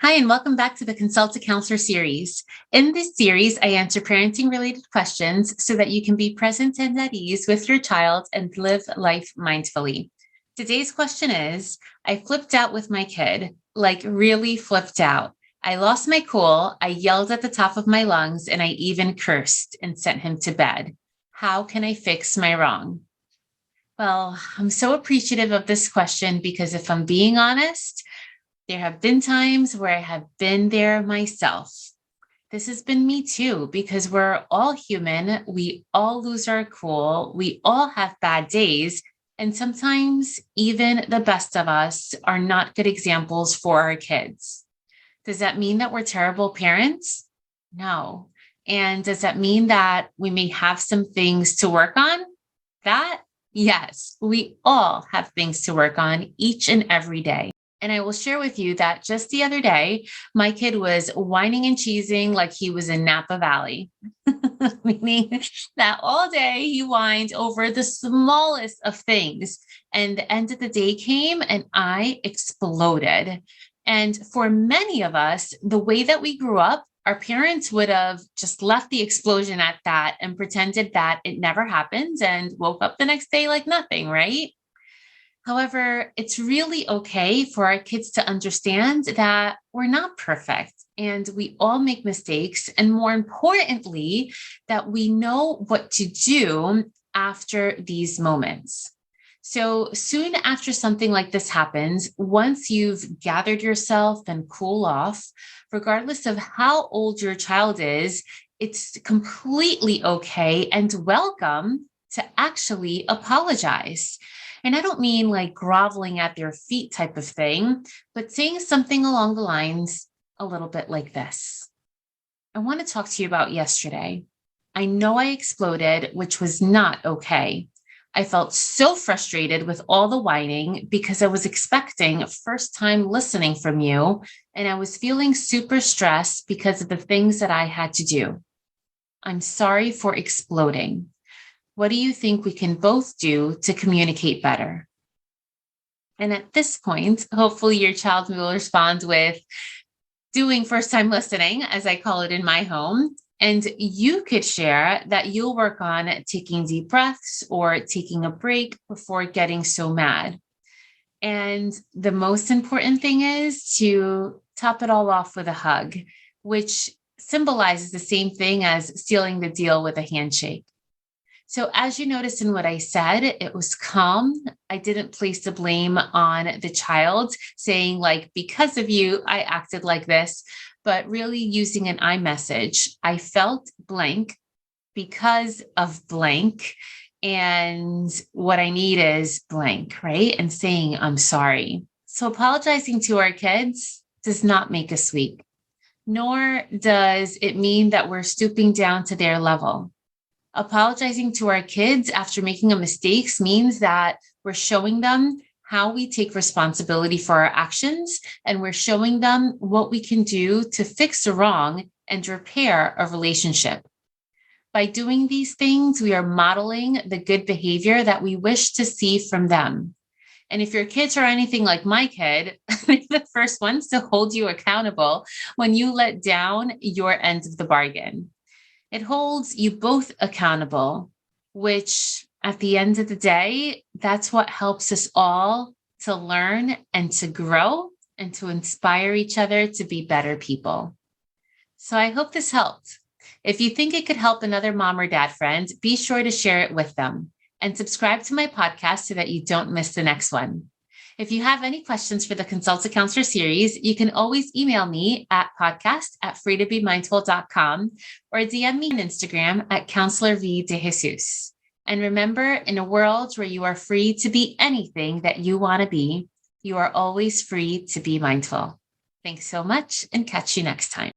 Hi, and welcome back to the Consult a Counselor series. In this series, I answer parenting related questions so that you can be present and at ease with your child and live life mindfully. Today's question is, I flipped out with my kid, like really flipped out. I lost my cool, I yelled at the top of my lungs, and I even cursed and sent him to bed. How can I fix my wrong? Well, I'm so appreciative of this question because if I'm being honest, there have been times where I have been there myself. This has been me too, because we're all human. We all lose our cool. We all have bad days. And sometimes even the best of us are not good examples for our kids. Does that mean that we're terrible parents? No. And does that mean that we may have some things to work on? That, yes, we all have things to work on each and every day. And I will share with you that just the other day, my kid was whining and cheesing like he was in Napa Valley, meaning that all day he whined over the smallest of things. And the end of the day came and I exploded. And for many of us, the way that we grew up, our parents would have just left the explosion at that and pretended that it never happened and woke up the next day like nothing, right? However, it's really okay for our kids to understand that we're not perfect and we all make mistakes. And more importantly, that we know what to do after these moments. So soon after something like this happens, once you've gathered yourself and cool off, regardless of how old your child is, it's completely okay and welcome to actually apologize. And I don't mean like groveling at their feet type of thing, but saying something along the lines a little bit like this. I want to talk to you about yesterday. I know I exploded, which was not okay. I felt so frustrated with all the whining because I was expecting a first time listening from you, and I was feeling super stressed because of the things that I had to do. I'm sorry for exploding. What do you think we can both do to communicate better? And at this point, hopefully your child will respond with doing first time listening, as I call it in my home. And you could share that you'll work on taking deep breaths or taking a break before getting so mad. And the most important thing is to top it all off with a hug, which symbolizes the same thing as sealing the deal with a handshake. So as you noticed in what I said, it was calm. I didn't place the blame on the child saying like, because of you, I acted like this, but really using an I message. I felt blank because of blank. And what I need is blank, right? And saying, I'm sorry. So apologizing to our kids does not make us weak, nor does it mean that we're stooping down to their level. Apologizing to our kids after making a mistake means that we're showing them how we take responsibility for our actions, and we're showing them what we can do to fix the wrong and repair a relationship. By doing these things, we are modeling the good behavior that we wish to see from them. And if your kids are anything like my kid, they're the first ones to hold you accountable when you let down your end of the bargain. It holds you both accountable, which at the end of the day, that's what helps us all to learn and to grow and to inspire each other to be better people. So I hope this helped. If you think it could help another mom or dad friend, be sure to share it with them and subscribe to my podcast so that you don't miss the next one. If you have any questions for the Consult a Counselor series, you can always email me at podcast@freetobemindful.com or DM me on Instagram at Counselor V de Jesus. And remember, in a world where you are free to be anything that you want to be, you are always free to be mindful. Thanks so much and catch you next time.